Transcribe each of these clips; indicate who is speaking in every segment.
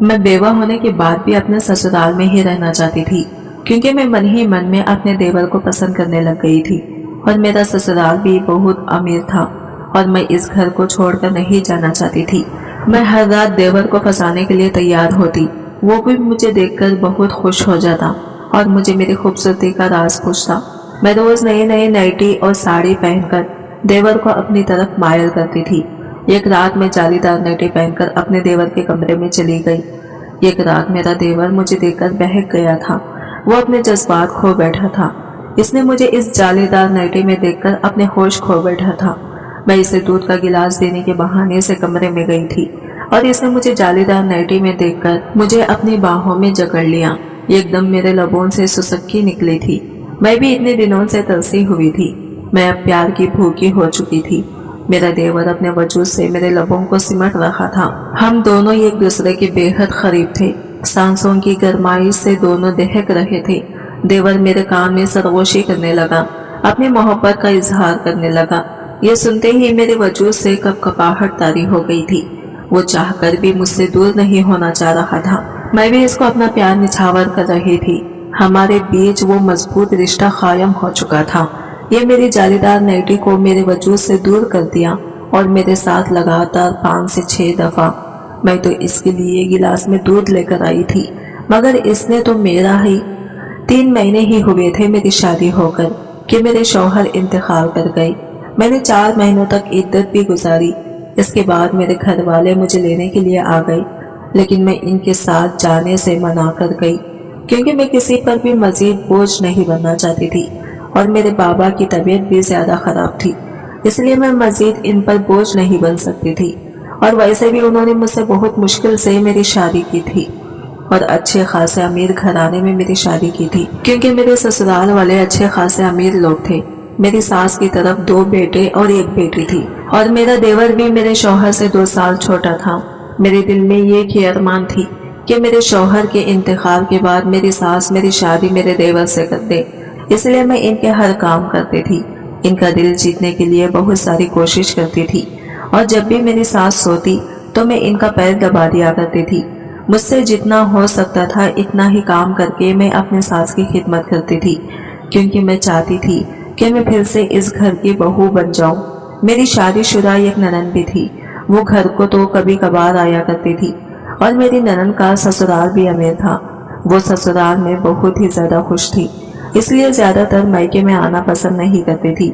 Speaker 1: मैं बेवा होने के बाद भी अपने ससुराल में ही रहना चाहती थी, क्योंकि मैं मन ही मन में अपने देवर को पसंद करने लग गई थी। और मेरा ससुराल भी बहुत अमीर था और मैं इस घर को छोड़कर नहीं जाना चाहती थी। मैं हर रात देवर को फंसाने के लिए तैयार होती। वो भी मुझे देखकर बहुत खुश हो जाता और मुझे मेरी खूबसूरती का राज पूछता। मैं रोज नई नई नाइटी और साड़ी पहनकर देवर को अपनी तरफ मायल करती थी। एक रात मैं जालीदार नाइटी पहनकर अपने देवर के कमरे में चली गई। एक रात मेरा देवर मुझे देखकर बहक गया था। वो अपने जज्बात खो बैठा था। इसने मुझे इस जालीदार नाइटी में देखकर अपने होश खो बैठा था। मैं इसे दूध का गिलास देने के बहाने से कमरे में गई थी और इसने मुझे जालीदार नाइटी में देखकर मुझे अपनी बाहों में जकड़ लिया। एकदम मेरे लबों से सुसक्की निकली थी। मैं भी इतने दिनों से तरसी हुई थी। मैं अब प्यार की भूखी हो चुकी थी। मेरा देवर अपने वजूद से मेरे लबों को सिमट रहा था। हम दोनों एक दूसरे के बेहद करीब थे। सांसों की गरमाइश से दोनों दहक रहे थे। देवर मेरे कान में सरगोशी करने लगा, अपनी मोहब्बत का इजहार करने लगा। ये सुनते ही मेरे वजूद से कपकपाहट तारी हो गई थी। वो चाहकर भी मुझसे दूर नहीं होना चाह रहा था। मैं भी इसको अपना प्यार निछावर कर रही थी। हमारे बीच वो मजबूत रिश्ता कायम हो चुका था। ये मेरी जालीदार नाइटी को मेरे वजूद से दूर कर दिया और मेरे साथ लगातार 5 से 6 दफा। मैं तो इसके लिए गिलास में दूध लेकर आई थी, मगर इसने तो मेरा ही 3 महीने ही हुए थे मेरी शादी होकर कि मेरे शौहर इंतकाल कर गए। मैंने 4 महीनों तक इद्दत भी गुजारी। इसके बाद मेरे घर वाले मुझे लेने के लिए आ गए, लेकिन मैं इनके साथ जाने से मना कर गई, क्योंकि मैं किसी पर भी मजीद बोझ नहीं बनना चाहती थी और मेरे बाबा की तबीयत भी ज्यादा खराब थी, इसलिए मैं मजीद इन पर बोझ नहीं बन सकती थी। और वैसे भी उन्होंने मुझसे बहुत मुश्किल से मेरी शादी की थी और अच्छे खासे अमीर घराने में मेरी शादी की थी, क्योंकि मेरे ससुराल वाले अच्छे खासे अमीर लोग थे। मेरी सास की तरफ 2 बेटे और 1 बेटी थी और मेरा देवर भी मेरे शौहर से 2 साल छोटा था। मेरे दिल में ये की अरमान थी कि मेरे शौहर के इंतकाल के बाद मेरी सास मेरी शादी मेरे देवर से कर दे, इसलिए मैं इनके हर काम करती थी। इनका दिल जीतने के लिए बहुत सारी कोशिश करती थी और जब भी मेरी सास सोती तो मैं इनका पैर दबा दिया करती थी। मुझसे जितना हो सकता था इतना ही काम करके मैं अपने सास की खिदमत करती थी, क्योंकि मैं चाहती थी कि मैं फिर से इस घर की बहू बन जाऊं। मेरी शादीशुदा एक ननद भी थी। वो घर को तो कभी कभार आया करती थी और मेरी ननद का ससुराल भी अमीर था। वो ससुराल में बहुत ही ज्यादा खुश थी, इसलिए ज्यादातर मायके में आना पसंद नहीं करती थी।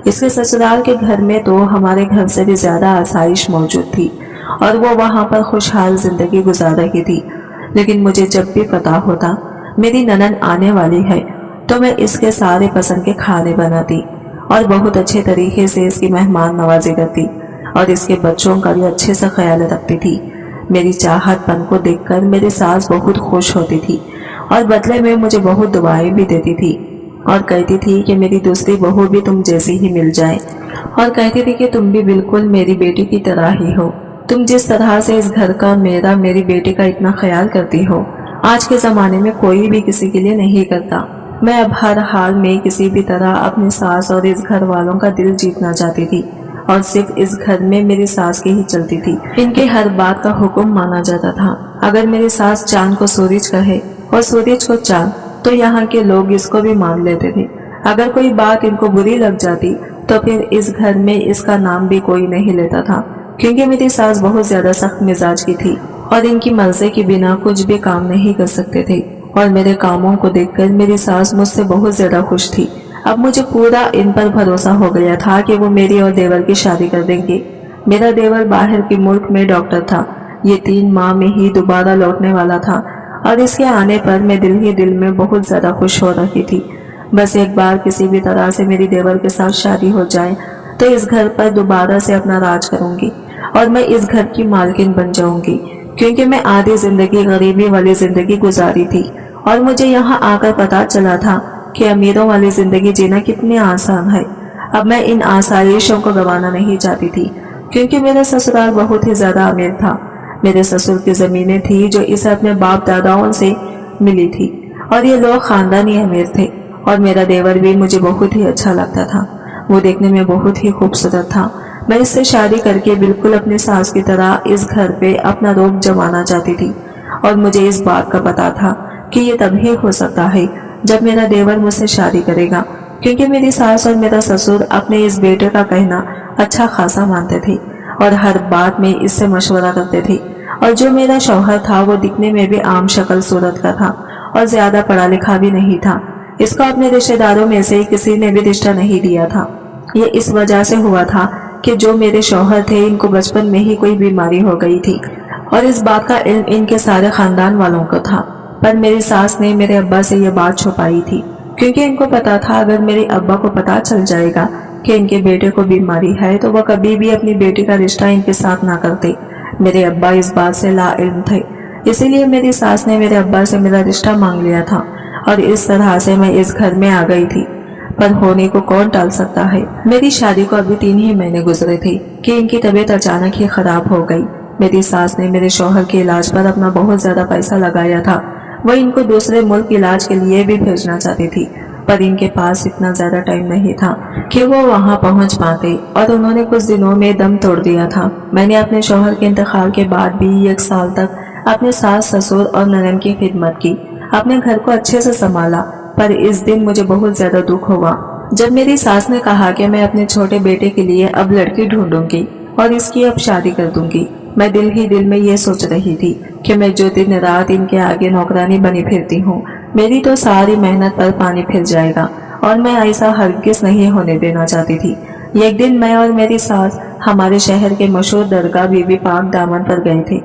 Speaker 1: इसके ससुराल के घर में तो हमारे घर से भी ज्यादा आसाइश मौजूद थी और वो वहाँ पर खुशहाल जिंदगी गुजार रही थी। लेकिन मुझे जब भी पता होता मेरी ननद आने वाली है तो मैं इसके सारे पसंद के खाने बनाती और बहुत अच्छे तरीके से इसकी मेहमान नवाजी करती और इसके बच्चों का भी अच्छे से ख्याल रखती थी। मेरी चाहतपन को देखकर मेरी सास बहुत खुश होती थी और बदले में मुझे बहुत दुआएं भी देती थी और कहती थी कि मेरी दूसरी बहू भी तुम जैसी ही मिल जाए, और कहती थी कि तुम भी बिल्कुल मेरी बेटी की तरह ही हो। तुम जिस तरह से इस घर का मेरी बेटी का इतना ख्याल करती हो, आज के ज़माने में कोई भी किसी के लिए नहीं करता। मैं अब हर हाल में किसी भी तरह अपनी सास और इस घर वालों का दिल जीतना चाहती थी और सिर्फ इस घर में मेरी सास की ही चलती थी। इनके हर बात का हुक्म माना जाता था। अगर मेरी सास चांद को सूरज कहे और सूरज को चांद, तो यहाँ के लोग इसको भी मान लेते थे। अगर कोई बात इनको बुरी लग जाती तो फिर इस घर में इसका नाम भी कोई नहीं लेता था, क्योंकि मेरी सास बहुत ज्यादा सख्त मिजाज की थी और इनकी मर्जी के बिना कुछ भी काम नहीं कर सकते थे। और मेरे कामों को देखकर मेरी सास मुझसे बहुत ज्यादा खुश थी। अब मुझे पूरा इन पर भरोसा हो गया था कि वो मेरी और देवर की शादी कर देंगे। मेरा देवर बाहर के मुल्क में डॉक्टर था। ये 3 माह में ही दोबारा लौटने वाला था और इसके आने पर मैं दिल ही दिल में बहुत ज्यादा खुश हो रही थी। बस एक बार किसी भी तरह से मेरी देवर के साथ शादी हो जाए तो इस घर पर दोबारा से अपना राज करूंगी और मैं इस घर की मालकिन बन जाऊंगी, क्योंकि मैं आधी जिंदगी गरीबी वाली जिंदगी गुजारी थी और मुझे यहाँ आकर पता चला था कि अमीरों वाली जिंदगी जीना कितनी आसान है। अब मैं इन आसाइशों को गंवाना नहीं चाहती थी, क्योंकि मेरा ससुराल बहुत ही ज्यादा अमीर था। मेरे ससुर की जमीनें थी जो इसे अपने बाप दादाओं से मिली थी और ये लोग खानदानी अमीर थे। और मेरा देवर भी मुझे बहुत ही अच्छा लगता था। वो देखने में बहुत ही खूबसूरत था। मैं इससे शादी करके बिल्कुल अपनी सास की तरह इस घर पे अपना रोब जमाना चाहती थी और मुझे इस बात का पता था कि ये तभी हो सकता है जब मेरा देवर मुझसे शादी करेगा, क्योंकि मेरी सास और मेरा ससुर अपने इस बेटे का कहना अच्छा खासा मानते थे और हर बात में इससे मशवरा करते थे। और जो मेरा शौहर था वो दिखने में भी आम शक्ल सूरत का था और ज्यादा पढ़ा लिखा भी नहीं था। इसको अपने रिश्तेदारों में से किसी ने भी रिश्ता नहीं दिया था। ये इस वजह से हुआ था कि जो मेरे शौहर थे इनको बचपन में ही कोई बीमारी हो गई थी और इस बात का इल्म इनके सारे खानदान वालों को था। पर मेरी सास ने मेरे अब्बा से ये बात छुपाई थी, क्योंकि इनको पता था अगर मेरे अब्बा को पता चल जाएगा कि इनके बेटे को बीमारी है तो वह कभी भी अपनी बेटी का रिश्ता इनके साथ ना करते। मेरे अब्बा इस बात से लाइल्म थे, इसीलिए मेरी सास ने मेरे अब्बा से मेरा रिश्ता मांग लिया था और इस तरह से मैं इस घर में आ गई थी। पर होने को कौन टाल सकता है। मेरी शादी को अभी 3 ही महीने गुजरे थे कि इनकी तबीयत अचानक ही खराब हो गई। मेरी सास ने मेरे शौहर के इलाज पर अपना बहुत ज्यादा पैसा लगाया था। वह इनको दूसरे मुल्क इलाज के लिए भी भेजना चाहती थी, पर इनके पास इतना ज्यादा टाइम नहीं था कि वो वहां पहुंच पाते और उन्होंने कुछ दिनों में दम तोड़ दिया था। मैंने अपने शौहर के इंतकाल के बाद भी 1 साल तक अपने सास ससुर और ननद की खिदमत की, अपने घर को अच्छे से संभाला। पर इस दिन मुझे बहुत ज्यादा दुख हुआ जब मेरी सास ने कहा कि मैं अपने छोटे बेटे के लिए अब लड़की ढूंढूंगी और इसकी अब शादी कर दूंगी। मैं दिल ही दिल में ये सोच रही थी कि मैं जो दिन रात इनके आगे नौकरानी बनी फिरती हूँ, मेरी तो सारी मेहनत पर पानी फिर जाएगा और मैं ऐसा हरगिज नहीं होने देना चाहती थी। एक दिन मैं और मेरी सास हमारे शहर के मशहूर दरगाह बीबी पाक दामन पर गए थे,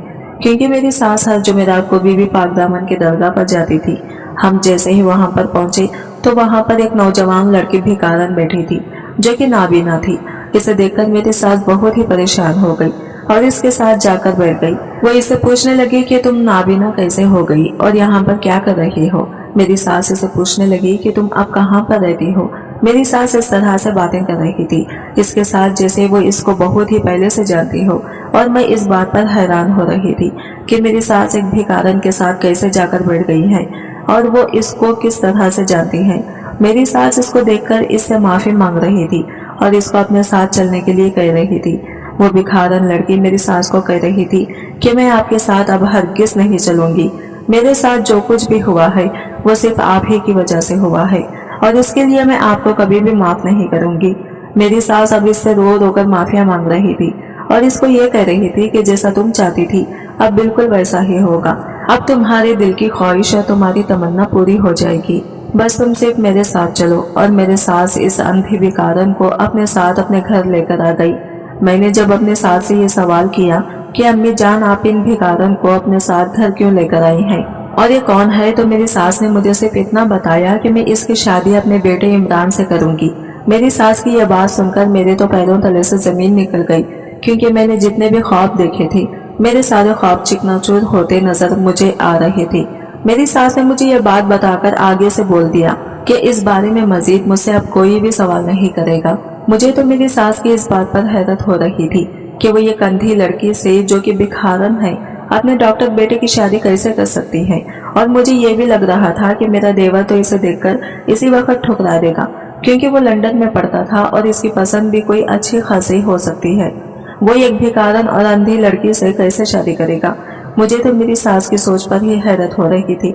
Speaker 1: क्योंकि मेरी सास हर जुमेरात को बीबी पाक दामन के दरगाह पर जाती थी। हम जैसे ही वहां पर पहुंचे तो वहां पर एक नौजवान लड़की भिखारन बैठी थी जो कि नाबीना थी। इसे देखकर मेरी सास बहुत ही परेशान हो गई और इसके साथ जाकर बैठ गई। वो इसे पूछने लगी कि तुम नाबीना कैसे हो गई और यहाँ पर क्या कर रही हो। मेरी सास इसे पूछने लगी कि तुम अब कहाँ पर रहती हो। मेरी सास इस तरह से बातें कर रही थी इसके साथ जैसे वो इसको बहुत ही पहले से जानती हो, और मैं इस बात पर हैरान हो रही थी कि मेरी सास एक भिखारन के साथ कैसे जाकर बैठ गई है और वो इसको किस तरह से जानती है। मेरी सास इसको देखकर इससे माफी मांग रही थी और इसको अपने साथ चलने के लिए कह रही थी। वो भिखारन लड़की मेरी सास को कह रही थी कि मैं आपके साथ अब हरगिज नहीं चलूंगी। मेरे साथ जो कुछ भी हुआ है वो सिर्फ आप ही की वजह से हुआ है और इसके लिए मैं आपको कभी भी माफ नहीं करूंगी। मेरी सास अब इससे रो रो कर माफिया मांग रही थी और इसको ये कह रही थी कि जैसा तुम चाहती थी अब बिल्कुल वैसा ही होगा। अब तुम्हारे दिल की ख्वाहिश और तुम्हारी तमन्ना पूरी हो जाएगी, बस तुम सिर्फ मेरे साथ चलो। और मेरे सास इस अंधी भिखारन को अपने साथ अपने घर लेकर आ गई। मैंने जब अपने सास से ये सवाल किया कि अम्मी जान आप इन भिखारन को अपने साथ घर क्यों लेकर आई हैं और ये कौन है, तो मेरी सास ने मुझे सिर्फ इतना बताया कि मैं इसकी शादी अपने बेटे इमरान से करूंगी। मेरी सास की यह बात सुनकर मेरे तो पैरों तले से जमीन निकल गई, क्योंकि मैंने जितने भी ख्वाब देखे थे मेरे सारे ख्वाब चिकनाचूर होते नजर मुझे आ रहे थे। मेरी सास ने मुझे यह बात बताकर आगे से बोल दिया कि इस बारे में मजीद मुझसे अब कोई भी सवाल नहीं करेगा। मुझे तो मेरी सास की इस बात पर हैरत हो रही थी कि वो ये कंधी लड़की से जो कि भिखारन है अपने डॉक्टर बेटे की शादी कैसे कर सकती है। और मुझे ये भी लग रहा था कि मेरा देवर तो इसे देखकर इसी वक्त ठुकरा देगा, क्योंकि वो लंदन में पढ़ता था और इसकी पसंद भी कोई अच्छी खासी हो सकती है। वो एक भिखारन और अंधी लड़की से कैसे शादी करेगा। मुझे तो मेरी सास की सोच पर ही हैरत हो रही थी।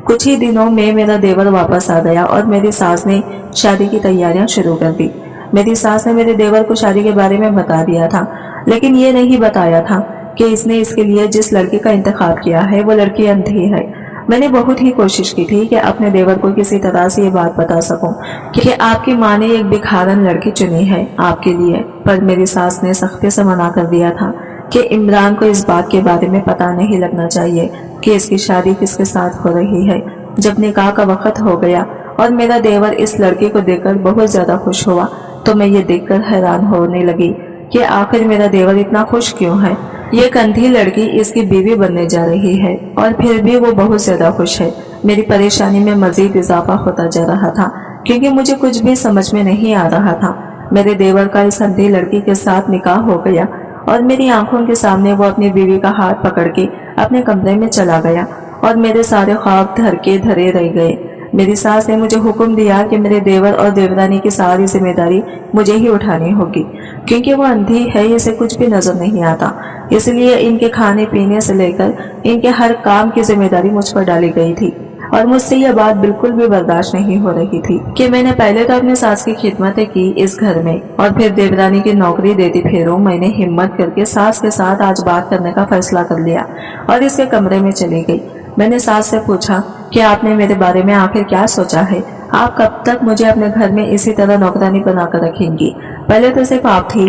Speaker 1: कुछ ही दिनों में मेरा देवर वापस आ गया और मेरी सास ने शादी की तैयारियां शुरू कर दी। मेरी सास ने मेरे देवर को शादी के बारे में बता दिया था, लेकिन ये नहीं बताया था कि इसने इसके लिए जिस लड़की का इंतखाब किया है वो लड़की अंधी है। मैंने बहुत ही कोशिश की थी कि अपने देवर को किसी तरह से ये बात बता सकूं कि आपकी माँ ने एक भिखारन लड़की चुनी है आपके लिए, पर मेरी सास ने सख्ती से मना कर दिया था कि इमरान को इस बात के बारे में पता नहीं लगना चाहिए कि इसकी शादी किसके साथ हो रही है। जब निकाह का वक्त हो गया और मेरा देवर इस लड़की को देखकर बहुत ज्यादा खुश हुआ, तो मैं ये देखकर हैरान होने लगी कि आखिर मेरा देवर इतना खुश क्यों है। ये कंधी लड़की इसकी बीवी बनने जा रही है और फिर भी वो बहुत ज्यादा खुश है। मेरी परेशानी में मजीद इजाफा होता जा रहा था, क्योंकि मुझे कुछ भी समझ में नहीं आ रहा था। मेरे देवर का इस अंधी लड़की के साथ निकाह हो गया और मेरी आंखों के सामने वो अपनी बीवी का हाथ पकड़ के अपने कमरे में चला गया और मेरे सारे ख्वाब धर के धरे रह गए। मेरी सास ने मुझे हुक्म दिया कि मेरे देवर और देवरानी की सारी जिम्मेदारी मुझे ही उठानी होगी, क्योंकि वो अंधी है, इसे कुछ भी नजर नहीं आता। इसलिए इनके खाने पीने से लेकर इनके हर काम की जिम्मेदारी मुझ पर डाली गई थी। और मुझसे यह बात बिल्कुल भी बर्दाश्त नहीं हो रही थी कि मैंने पहले तो अपनी सास की खिदमतें की इस घर में और फिर देवरानी की नौकरी देती फिरूं। मैंने हिम्मत करके सास के साथ आज बात करने का फैसला कर लिया और इसके कमरे में चली गई। मैंने सास से पूछा कि आपने मेरे बारे में आखिर क्या सोचा है? आप कब तक मुझे अपने घर में इसी तरह नौकरानी बनाकर रखेंगी? पहले तो सिर्फ आप थी,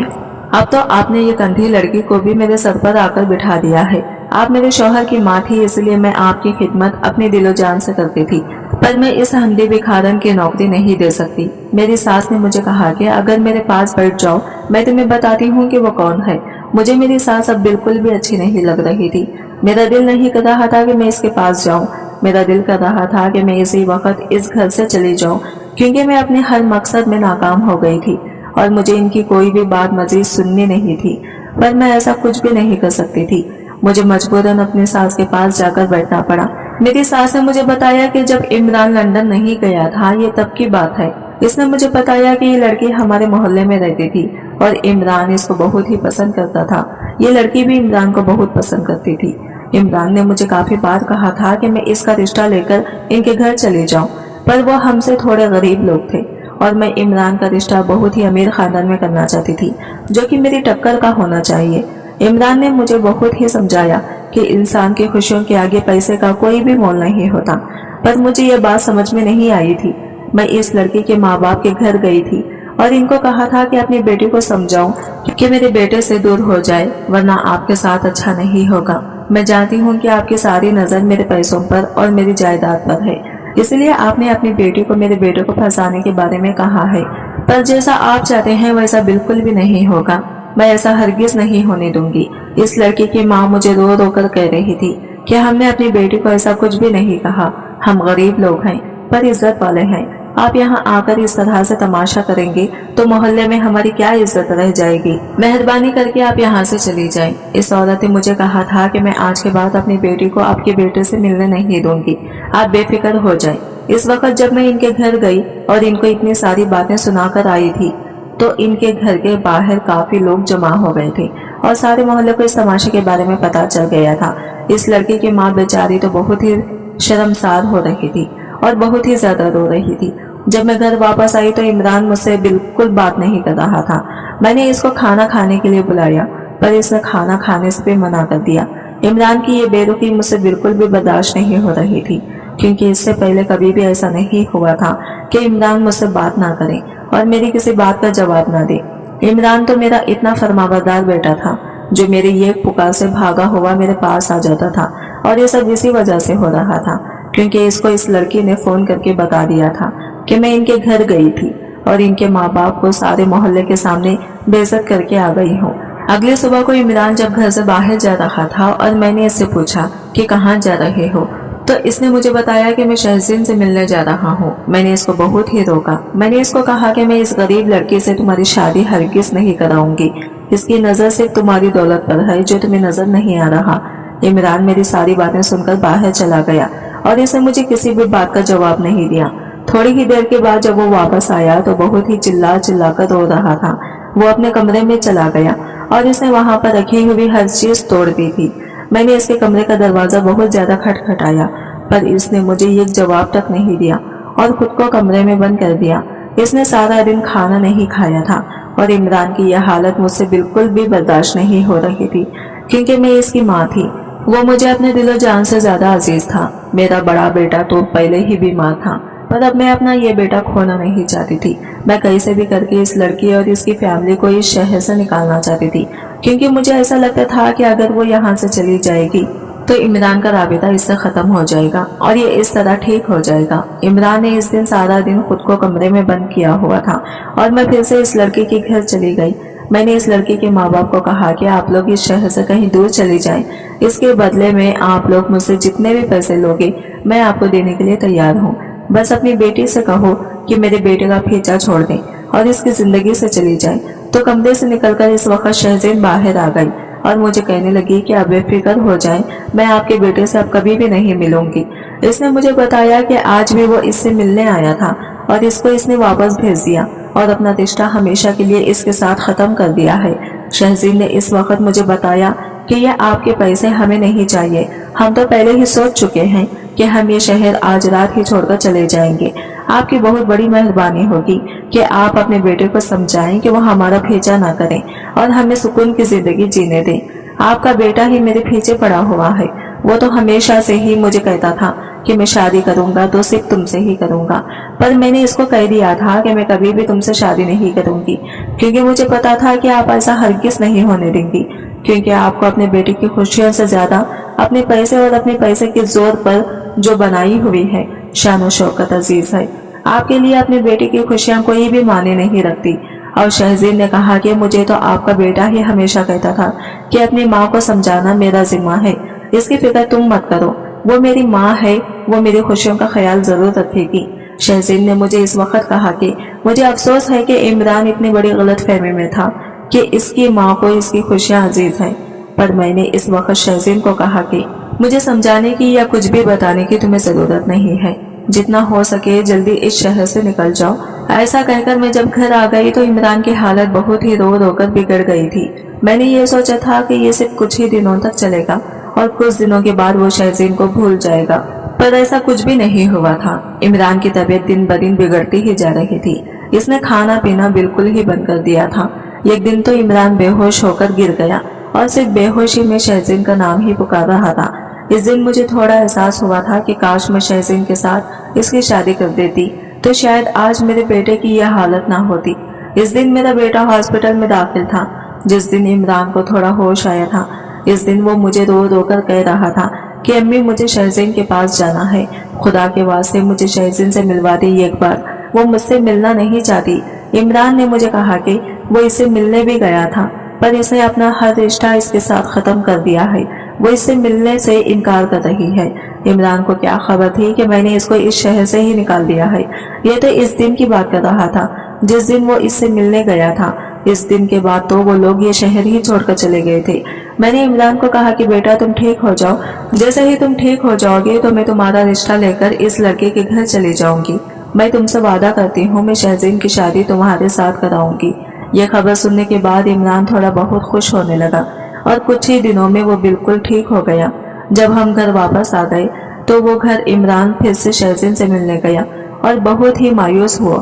Speaker 1: अब तो आपने ये कंधी लड़की को भी मेरे सर पर आकर बिठा दिया है। आप मेरे शौहर की माँ थी, इसलिए मैं आपकी खिदमत अपनी दिलो जान से करती थी, पर मैं इस हंडी भिखारन की नौकरी नहीं दे सकती। मेरी सास ने मुझे कहा कि अगर मेरे पास बैठ जाओ, मैं तुम्हें बताती हूँ कि वो कौन है। मुझे मेरी सास अब बिल्कुल भी अच्छी नहीं लग रही थी। मेरा दिल नहीं कर रहा था कि मैं इसके पास जाऊं। मेरा दिल कर रहा था कि मैं इसी वक्त इस घर से चली जाऊं, क्योंकि मैं अपने हर मकसद में नाकाम हो गई थी और मुझे इनकी कोई भी बात मजीद सुननी नहीं थी। पर मैं ऐसा कुछ भी नहीं कर सकती थी। मुझे मजबूरन अपनी सास के पास जाकर बैठना पड़ा। मेरी सास ने मुझे बताया कि जब इमरान लंदन नहीं गया था, ये तब की बात है। इसने मुझे बताया कि ये लड़की हमारे मोहल्ले में रहती थी और इमरान इसको बहुत ही पसंद करता था। ये लड़की भी इमरान को बहुत पसंद करती थी। इमरान ने मुझे काफी बार कहा था कि मैं इसका रिश्ता लेकर इनके घर चली जाऊं, पर वो हमसे थोड़े गरीब लोग थे और मैं इमरान का रिश्ता बहुत ही अमीर खानदान में करना चाहती थी, जो कि मेरी टक्कर का होना चाहिए। इमरान ने मुझे बहुत ही समझाया कि इंसान की खुशियों के आगे पैसे का कोई भी मोल नहीं होता, पर मुझे ये बात समझ में नहीं आई थी। मैं इस लड़की के माँ बाप के घर गई थी और इनको कहा था कि अपनी बेटी को समझाऊं कि मेरे बेटे से दूर हो जाए, वरना आपके साथ अच्छा नहीं होगा। मैं जानती हूँ कि आपकी सारी नजर मेरे पैसों पर और मेरी जायदाद पर है, इसलिए आपने अपनी बेटी को मेरे बेटे को फंसाने के बारे में कहा है, पर जैसा आप चाहते हैं वैसा बिल्कुल भी नहीं होगा। मैं ऐसा हरगिज नहीं होने दूंगी। इस लड़की की माँ मुझे रो रो कर कह रही थी कि हमने अपनी बेटी को ऐसा कुछ भी नहीं कहा। हम गरीब लोग हैं पर इज्जत वाले हैं। आप यहाँ आकर इस तरह से तमाशा करेंगे तो मोहल्ले में हमारी क्या इज्जत रह जाएगी। मेहरबानी करके आप यहाँ से चली जाएं। इस औरत ने मुझे कहा था कि मैं आज के बाद अपनी बेटी को आपके बेटे से मिलने नहीं दूंगी। आप बेफिक्र हो जाएं। इस वक्त जब मैं इनके घर गई और इनको इतनी सारी बातें सुनाकर आई थी, तो इनके घर के बाहर काफी लोग जमा हो गए थे और सारे मोहल्ले को इस तमाशे के बारे में पता चल गया था। इस लड़की की माँ बेचारी तो बहुत ही शर्मसार हो रही थी और बहुत ही ज्यादा रो रही थी। जब मैं घर वापस आई तो इमरान मुझसे बिल्कुल बात नहीं कर रहा था। मैंने इसको खाना खाने के लिए बुलाया, पर इसने खाना खाने से भी मना कर दिया। इमरान की ये बेरुखी मुझसे बिल्कुल भी बर्दाश्त नहीं हो रही थी, क्योंकि इससे पहले कभी भी ऐसा नहीं हुआ था कि इमरान मुझसे बात ना करे और मेरी किसी बात का जवाब ना दे। इमरान तो मेरा इतना फरमाबरदार बेटा था, जो मेरे ये पुकार से भागा हुआ मेरे पास आ जाता था, और ये सब इसी वजह से हो रहा था क्योंकि इसको इस लड़की ने फोन करके बता दिया था कि मैं इनके घर गई थी और इनके माँ बाप को सारे मोहल्ले के सामने बेइज्जत करके आ गई हूँ। अगली सुबह को इमरान जब घर से बाहर जा रहा था और मैंने इससे पूछा कि कहाँ जा रहे हो, तो इसने मुझे बताया कि मैं शहजीन से मिलने जा रहा हूँ। मैंने इसको बहुत ही रोका। मैंने इसको कहा कि मैं इस गरीब लड़की से तुम्हारी शादी हरगिज नहीं कराऊंगी। इसकी नजर सिर्फ तुम्हारी दौलत पर है, जो तुम्हें नजर नहीं आ रहा। इमरान मेरी सारी बातें सुनकर बाहर चला गया और इसने मुझे किसी भी बात का जवाब नहीं दिया। थोड़ी ही देर के बाद जब वो वापस आया तो बहुत ही चिल्ला चिल्ला कर रो रहा था। वो अपने कमरे में चला गया और इसने वहां पर रखी हुई हर चीज तोड़ दी थी। मैंने इसके कमरे का दरवाजा बहुत ज्यादा खटखटाया, पर इसने मुझे एक जवाब तक नहीं दिया और खुद को कमरे में बंद कर दिया। इसने सारा दिन खाना नहीं खाया था और इमरान की यह हालत मुझसे बिल्कुल भी बर्दाश्त नहीं हो रही थी, क्योंकि मैं इसकी माँ थी। वो मुझे अपने दिलो जान से ज्यादा अजीज था। मेरा बड़ा बेटा तो पहले ही बीमार था, पर अब मैं अपना ये बेटा खोना नहीं चाहती थी। मैं कैसे भी करके इस लड़की और इसकी फैमिली को इस शहर से निकालना चाहती थी, क्योंकि मुझे ऐसा लगता था कि अगर वो यहाँ से चली जाएगी तो इमरान का राबिता इससे खत्म हो जाएगा और ये इस तरह ठीक हो जाएगा। इमरान ने इस दिन सारा दिन खुद को कमरे में बंद किया हुआ था और मैं फिर से इस लड़की के घर चली गई। मैंने इस लड़की के माँ बाप को कहा कि आप लोग इस शहर से कहीं दूर चले जाएं। इसके बदले में आप लोग मुझसे जितने भी पैसे लोगे मैं आपको देने के लिए तैयार हूँ। बस अपनी बेटी से कहो कि मेरे बेटे का पीछा छोड़ दें और इसकी जिंदगी से चली जाए। तो कमरे से निकलकर इस वक्त शहज़ैन बाहर आ गई। اور مجھے کہنے لگی کہ اب بے فکر ہو جائیں، میں آپ کے بیٹے سے اب کبھی بھی نہیں ملوں گی۔ اس نے مجھے بتایا کہ آج بھی وہ اس سے ملنے آیا تھا اور اس کو اس نے واپس بھیج دیا اور اپنا رشتہ ہمیشہ کے لیے اس کے ساتھ ختم کر دیا ہے۔ شہزین نے اس وقت مجھے بتایا کہ یہ آپ کے پیسے ہمیں نہیں چاہیے، ہم تو پہلے ہی سوچ چکے ہیں کہ ہم یہ شہر آج رات ہی چھوڑ کر چلے جائیں گے۔ آپ کی بہت بڑی مہربانی ہوگی کہ آپ اپنے بیٹے کو سمجھائیں کہ وہ ہمارا پیچھا نہ کریں اور ہمیں سکون کی زندگی جینے دیں۔ آپ کا بیٹا ہی میرے پیچھے پڑا ہوا ہے، وہ تو ہمیشہ سے ہی مجھے کہتا تھا کہ میں شادی کروں گا تو صرف تم سے ہی کروں گا، پر میں نے اس کو کہہ دیا تھا کہ میں کبھی بھی تم سے شادی نہیں کروں گی، کیونکہ مجھے پتا تھا کہ آپ ایسا ہرگز نہیں ہونے دیں گی، کیونکہ آپ کو اپنے بیٹے کی خوشیوں سے زیادہ اپنے پیسے اور اپنے پیسے کے زور پر جو بنائی ہوئی ہے شان و شوکت عزیز ہے۔ آپ کے لیے اپنے بیٹے کی خوشیاں کوئی بھی معنی نہیں رکھتی۔ اور شہزین نے کہا کہ مجھے تو آپ کا بیٹا ہی ہمیشہ کہتا تھا کہ اپنی ماں کو سمجھانا میرا ذمہ ہے، اس کی فکر تم مت کرو، وہ میری ماں ہے، وہ میری خوشیوں کا خیال ضرور رکھے گی۔ شہزین نے مجھے اس وقت کہا کہ مجھے افسوس ہے کہ عمران اتنی بڑی غلط فہمی میں تھا کہ اس کی ماں کو اس کی خوشیاں عزیز ہیں، پر میں نے اس وقت شہزین کو کہا کہ مجھے سمجھانے کی یا کچھ بھی بتانے کی تمہیں ضرورت نہیں ہے، جتنا ہو سکے جلدی اس شہر سے نکل جاؤ۔ ایسا کہہ کر میں جب گھر آ گئی تو عمران کی حالت بہت ہی رو رو کر بگڑ گئی تھی۔ میں نے یہ سوچا تھا کہ یہ صرف کچھ ہی دنوں تک چلے گا اور کچھ دنوں کے بعد وہ شہزین کو بھول جائے گا، پر ایسا کچھ بھی نہیں ہوا تھا۔ عمران کی طبیعت دن بدن بگڑتی ہی جا رہی تھی، اس نے کھانا پینا بالکل ہی بند کر دیا تھا۔ ایک دن تو عمران بے ہوش ہو کر گر گیا اور صرف بے ہوشی میں شہزین کا نام ہی پکار رہا تھا۔ اس دن مجھے تھوڑا احساس ہوا تھا کہ کاش میں شہزین کے ساتھ اس کی شادی کر دیتی تو شاید آج میرے بیٹے کی یہ حالت نہ ہوتی۔ اس دن میرا بیٹا ہاسپٹل میں داخل تھا۔ جس دن عمران کو تھوڑا ہوش آیا تھا، اس دن وہ مجھے رو رو کر کہہ رہا تھا کہ امی مجھے شہزین کے پاس جانا ہے، خدا کے واسطے مجھے شہزین سے ملوا دی ایک بار، وہ مجھ سے ملنا نہیں چاہتی۔ عمران نے مجھے کہا کہ وہ اس سے ملنے بھی گیا تھا، پر اس نے اپنا ہر رشتہ اس کے ساتھ ختم کر دیا ہے، وہ اس سے ملنے سے انکار کر رہی ہے۔ عمران کو کیا خبر تھی کہ میں نے اس کو اس شہر سے ہی نکال دیا ہے۔ یہ تو اس دن کی بات کر رہا تھا جس دن وہ اس سے ملنے گیا تھا۔ اس دن کے بعد تو وہ لوگ یہ شہر ہی چھوڑ کر چلے گئے تھے۔ میں نے عمران کو کہا کہ بیٹا تم ٹھیک ہو جاؤ، جیسے ہی تم ٹھیک ہو جاؤ گے تو میں تمہارا رشتہ لے کر اس لڑکے کے گھر چلی جاؤں گی، میں تم سے وعدہ کرتی ہوں میں شہزین کی شادی تمہارے ساتھ کراؤں گی۔ یہ خبر سننے کے بعد عمران تھوڑا بہت خوش ہونے لگا اور کچھ ہی دنوں میں وہ بالکل ٹھیک ہو گیا۔ جب ہم گھر واپس آ گئے تو وہ گھر عمران پھر سے شہزین سے ملنے گیا اور بہت ہی مایوس ہوا۔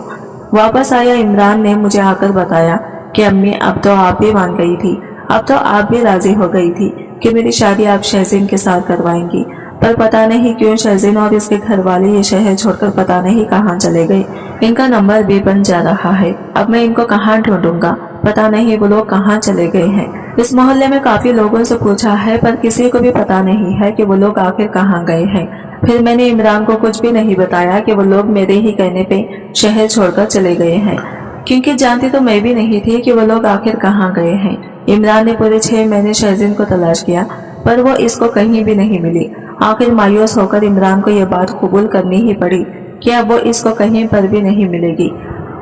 Speaker 1: واپس آیا عمران نے مجھے آ کر بتایا کہ امی اب تو آپ بھی مان گئی تھی، اب تو آپ بھی راضی ہو گئی تھی کہ میری شادی آپ شہزین کے ساتھ کروائیں گی، پر پتہ نہیں کیوں شہزین اور اس کے گھر والے یہ شہر چھوڑ کر پتہ نہیں کہاں چلے گئے۔ ان کا نمبر بھی بن جا رہا ہے، اب میں ان کو کہاں ڈھونڈوں گا، پتہ نہیں وہ لوگ کہاں چلے گئے ہیں۔ اس محلے میں کافی لوگوں سے پوچھا ہے پر کسی کو بھی پتہ نہیں ہے کہ وہ لوگ آخر کہاں گئے ہیں۔ پھر میں نے عمران کو کچھ بھی نہیں بتایا کہ وہ لوگ میرے ہی کہنے پہ شہر چھوڑ کر چلے گئے ہیں، کیونکہ جانتی تو میں بھی نہیں تھی کہ وہ لوگ آخر کہاں گئے ہیں۔ عمران نے پورے 6 مہینے شہزین کو تلاش کیا پر وہ اس کو کہیں بھی نہیں ملی۔ آخر مایوس ہو کر عمران کو یہ بات قبول کرنی ہی پڑی کہ اب وہ اس کو کہیں پر بھی نہیں ملے گی۔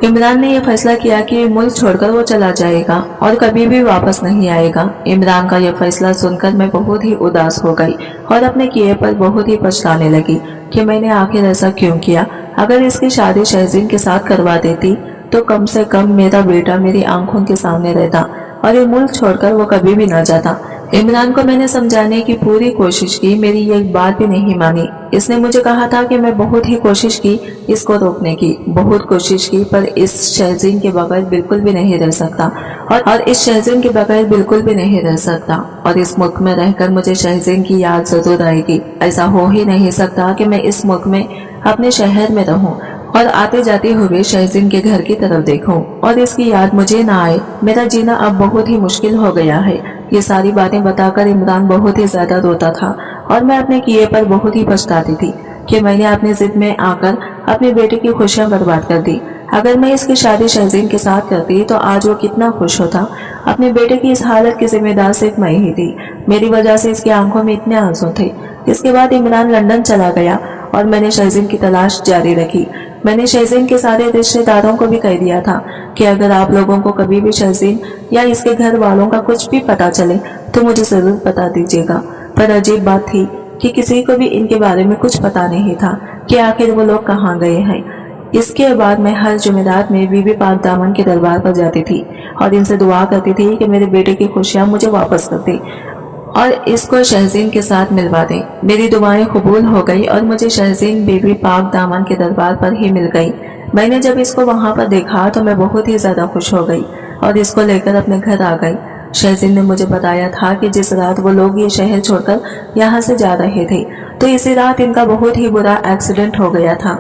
Speaker 1: عمران نے یہ فیصلہ کیا کہ ملک چھوڑ کر وہ چلا جائے گا اور کبھی بھی واپس نہیں آئے گا۔ عمران کا یہ فیصلہ سن کر میں بہت ہی اداس ہو گئی اور اپنے کیے پر بہت ہی پچھتانے لگی کہ میں نے آخر ایسا کیوں کیا۔ اگر اس کی شادی شہزین کے ساتھ کروا دیتی تو کم سے کم میرا بیٹا میری آنکھوں کے سامنے رہتا اور یہ ملک چھوڑ کر وہ کبھی بھی نہ جاتا۔ عمران کو میں نے سمجھانے کی پوری کوشش کی، میری یہ بات بھی نہیں مانی۔ اس نے مجھے کہا تھا کہ میں بہت ہی کوشش کی اس کو روکنے کی، بہت کوشش کی، پر اس شہزین کے بغیر بالکل بھی نہیں رہ سکتا اور اس شہزین کے بغیر بالکل بھی نہیں رہ سکتا اور اس ملک میں رہ کر مجھے شہزین کی یاد ضرور آئے گی۔ ایسا ہو ہی نہیں سکتا کہ میں اس ملک میں اپنے شہر میں رہوں اور آتے جاتے ہوئے شہزین کے گھر کی طرف دیکھوں اور اس کی یاد مجھے نہ آئے۔ میرا جینا اب بہت ہی مشکل ہو گیا ہے۔ یہ ساری باتیں بتا کر عمران بہت ہی زیادہ روتا تھا اور میں اپنے کیے پر بہت ہی پچھتاتی تھی کہ میں نے اپنی ضد میں آ کر اپنے بیٹے کی خوشیاں برباد کر دی۔ اگر میں اس کی شادی شہزین کے ساتھ کرتی تو آج وہ کتنا خوش ہوتا۔ اپنے بیٹے کی اس حالت کی ذمہ دار صرف میں ہی تھی، میری وجہ سے اس کی آنکھوں میں اتنے آنسو تھے۔ اس کے بعد عمران لندن چلا گیا اور میں نے شہزین کی تلاش جاری رکھی۔ میں نے شہزین کے سارے رشتے داروں کو بھی کہہ دیا تھا کہ اگر آپ لوگوں کو کبھی بھی شہزین یا اس کے گھر والوں کا کچھ بھی پتا چلے تو مجھے ضرور بتا دیجیے گا۔ پر عجیب بات تھی کہ کسی کو بھی ان کے بارے میں کچھ پتا نہیں تھا کہ آخر وہ لوگ کہاں گئے ہیں۔ اس کے بعد میں ہر جمعرات میں بی بی پاک دامن کے دربار پر جاتی تھی اور ان سے دعا کرتی تھی کہ میرے بیٹے کی خوشیاں مجھے واپس کر دے اور اس کو شہزین کے ساتھ ملوا دے۔ میری دعائیں قبول ہو گئی اور مجھے شہزین بی بی پاک دامن کے دربار پر ہی مل گئی۔ میں نے جب اس کو وہاں پر دیکھا تو میں بہت ہی زیادہ خوش ہو گئی اور اس کو لے کر اپنے گھر آ گئی۔ شہزین نے مجھے بتایا تھا کہ جس رات وہ لوگ یہ شہر چھوڑ کر یہاں سے جا رہے تھے تو اسی رات ان کا بہت ہی برا ایکسیڈنٹ ہو گیا تھا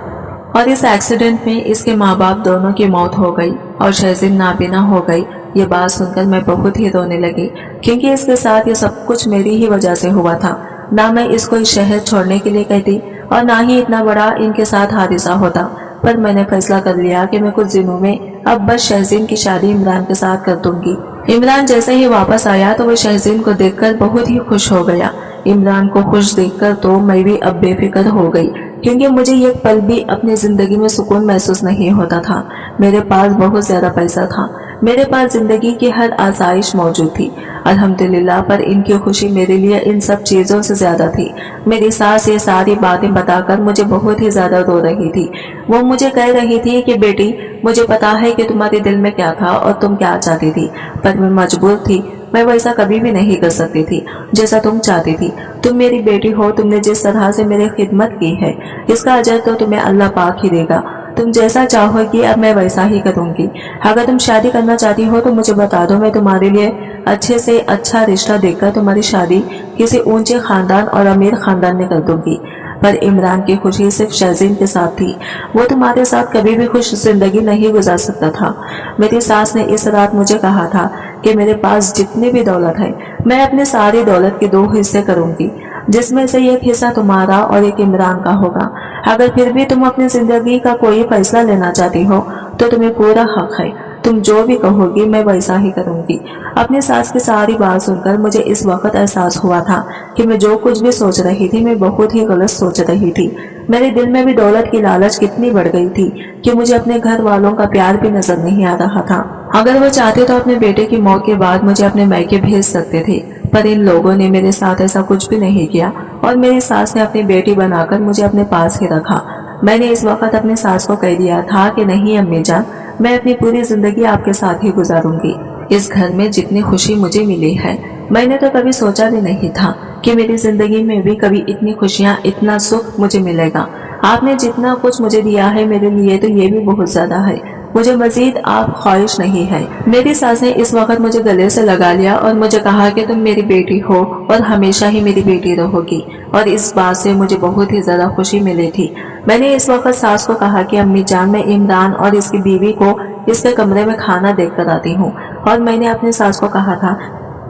Speaker 1: اور اس ایکسیڈنٹ میں اس کے ماں باپ دونوں کی موت ہو گئی اور شہزین نابینا ہو گئی۔ یہ بات سن کر میں بہت ہی رونے لگی کیونکہ اس کے ساتھ یہ سب کچھ میری ہی وجہ سے ہوا تھا۔ نہ میں اس کو اس شہر چھوڑنے کے لیے کہتی اور نہ ہی اتنا بڑا ان کے ساتھ حادثہ ہوتا، پر میں نے فیصلہ کر لیا کہ میں کچھ دنوں میں اب بس شہزین کی شادی عمران کے ساتھ کر دوں گی۔ عمران جیسے ہی واپس آیا تو وہ شہزین کو دیکھ کر بہت ہی خوش ہو گیا۔ عمران کو خوش دیکھ کر تو میں بھی اب بے فکر ہو گئی کیونکہ مجھے ایک پل بھی اپنی زندگی میں سکون محسوس نہیں ہوتا تھا۔ میرے پاس بہت زیادہ پیسہ تھا، میرے پاس زندگی کی ہر آسائش موجود تھی الحمدللہ، پر ان کی خوشی میرے لیے ان سب چیزوں سے زیادہ تھی۔ میری ساس یہ ساری باتیں بتا کر مجھے بہت ہی زیادہ رو رہی تھی۔ وہ مجھے کہہ رہی تھی کہ بیٹی مجھے پتا ہے کہ تمہارے دل میں کیا تھا اور تم کیا چاہتی تھی، پر میں مجبور تھی، میں ویسا کبھی بھی نہیں کر سکتی تھی جیسا تم چاہتی تھی۔ تم میری بیٹی ہو، تم نے جس طرح سے میری خدمت کی ہے اس کا اجر تو تمہیں اللہ پاک ہی دے گا۔ تم جیسا چاہو گی اب میں ویسا ہی کروں گی۔ اگر تم شادی کرنا چاہتی ہو تو مجھے بتا دو، میں تمہارے لیے اچھے سے اچھا رشتہ دیکھ کر تمہاری شادی کسی اونچے خاندان اور امیر خاندان میں کر دوں گی۔ پر عمران کی خوشی صرف شہزین کے ساتھ تھی، وہ تمہارے ساتھ کبھی بھی خوش زندگی نہیں گزار سکتا تھا۔ میری ساس نے اس رات مجھے کہا تھا کہ میرے پاس جتنی بھی دولت ہے میں اپنی ساری دولت کے 2 حصے کروں گی، جس میں سے ایک حصہ تمہارا اور ایک عمران کا ہوگا۔ اگر پھر بھی تم اپنی زندگی کا کوئی فیصلہ لینا چاہتی ہو تو تمہیں پورا حق ہے، تم جو بھی کہو گی میں ویسا ہی کروں گی۔ اپنی ساس کی ساری بات سن کر مجھے اس وقت احساس ہوا تھا کہ میں جو کچھ بھی سوچ رہی تھی میں بہت ہی غلط سوچ رہی تھی۔ میرے دل میں بھی دولت کی لالچ کتنی بڑھ گئی تھی کہ مجھے اپنے گھر والوں کا پیار بھی نظر نہیں آ رہا تھا۔ اگر وہ چاہتے تو اپنے بیٹے کی موت کے بعد مجھے اپنے میکے بھیج سکتے تھے، پر ان لوگوں نے میرے ساتھ ایسا کچھ بھی نہیں کیا اور میری ساس نے اپنی بیٹی بنا کر مجھے اپنے پاس ہی رکھا۔ میں نے اس وقت اپنی ساس کو کہہ دیا تھا کہ نہیں امی جان، میں اپنی پوری زندگی آپ کے ساتھ ہی گزاروں گی۔ اس گھر میں جتنی خوشی مجھے ملی ہے میں نے تو کبھی سوچا بھی نہیں تھا کہ میری زندگی میں بھی کبھی اتنی خوشیاں، اتنا سکھ مجھے ملے گا۔ آپ نے جتنا کچھ مجھے دیا ہے میرے لیے تو یہ بھی بہت زیادہ ہے، مجھے مزید آپ خواہش نہیں ہے۔ میری ساس نے اس وقت مجھے گلے سے لگا لیا اور مجھے کہا کہ تم میری بیٹی ہو اور ہمیشہ ہی میری بیٹی رہو گی، اور اس بات سے مجھے بہت ہی زیادہ خوشی ملی تھی۔ میں نے اس وقت ساس کو کہا کہ امی جان، میں عمران اور اس کی بیوی کو اس کے کمرے میں کھانا دیکھ کر آتی ہوں، اور میں نے اپنی ساس کو کہا تھا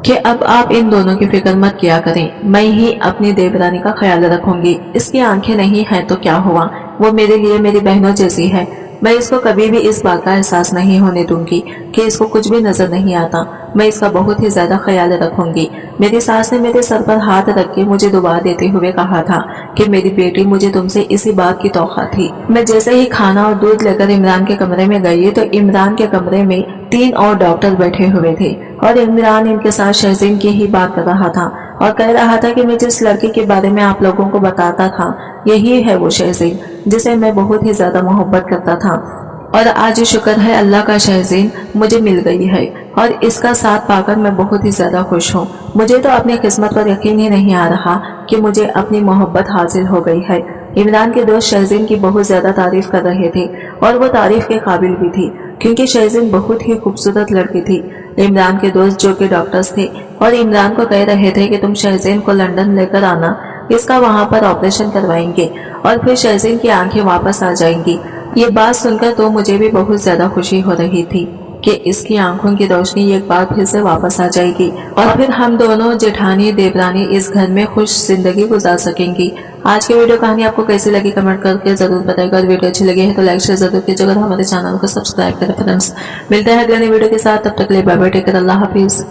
Speaker 1: کہ اب آپ ان دونوں کی فکر مت کیا کریں، میں ہی اپنی دیورانی کا خیال رکھوں گی۔ اس کی آنکھیں نہیں ہیں تو کیا ہوا، وہ میرے لیے میری بہنوں جیسی ہے، میں اس کو کبھی بھی اس بات کا احساس نہیں ہونے دوں گی کہ اس کو کچھ بھی نظر نہیں آتا، میں اس کا بہت ہی زیادہ خیال رکھوں گی۔ میری ساس نے میرے سر پر ہاتھ رکھ کے مجھے دعا دیتے ہوئے کہا تھا کہ میری بیٹی، مجھے تم سے اسی بات کی توقع تھی۔ میں جیسے ہی کھانا اور دودھ لے کر عمران کے کمرے میں گئی تو عمران کے کمرے میں 3 اور ڈاکٹر بیٹھے ہوئے تھے اور عمران ان کے ساتھ شہزین کی ہی بات کر رہا تھا اور کہہ رہا تھا کہ میں جس لڑکی کے بارے میں آپ لوگوں کو بتاتا تھا یہی ہے وہ شہزین جسے میں بہت ہی زیادہ محبت کرتا تھا، اور آج شکر ہے اللہ کا شہزین مجھے مل گئی ہے اور اس کا ساتھ پا کر میں بہت ہی زیادہ خوش ہوں۔ مجھے تو اپنی قسمت پر یقین ہی نہیں آ رہا کہ مجھے اپنی محبت حاصل ہو گئی ہے۔ عمران کے دوست شہزین کی بہت زیادہ تعریف کر رہے تھے اور وہ تعریف کے قابل بھی تھی کیونکہ شہزین بہت ہی خوبصورت لڑکی تھی۔ عمران کے دوست جو کہ ڈاکٹرز تھے اور عمران کو کہہ رہے تھے کہ تم شہزین کو لندن لے کر آنا، اس کا وہاں پر آپریشن کروائیں گے اور پھر شہزین کی آنکھیں واپس آ جائیں گی۔ یہ بات سن کر تو مجھے بھی بہت زیادہ خوشی ہو رہی تھی کہ اس کی آنکھوں کی روشنی ایک بار پھر سے واپس آ جائے گی اور پھر ہم دونوں جیٹھانی دیورانی اس گھر میں خوش زندگی گزار سکیں گی۔ آج کی ویڈیو کہانی آپ کو کیسی لگی کمنٹ کر کے ضرور بتائے گا، اور ویڈیو اچھی لگی ہے تو لائک شیئر ضرور کیجیے گا، ہمارے چینل کو سبسکرائب کریں۔ فرینڈس ملتے ہیں اگلے نئی ویڈیو کے ساتھ، تب تک کے لیے بائے بائے، ٹیک کیئر، اللہ حافظ۔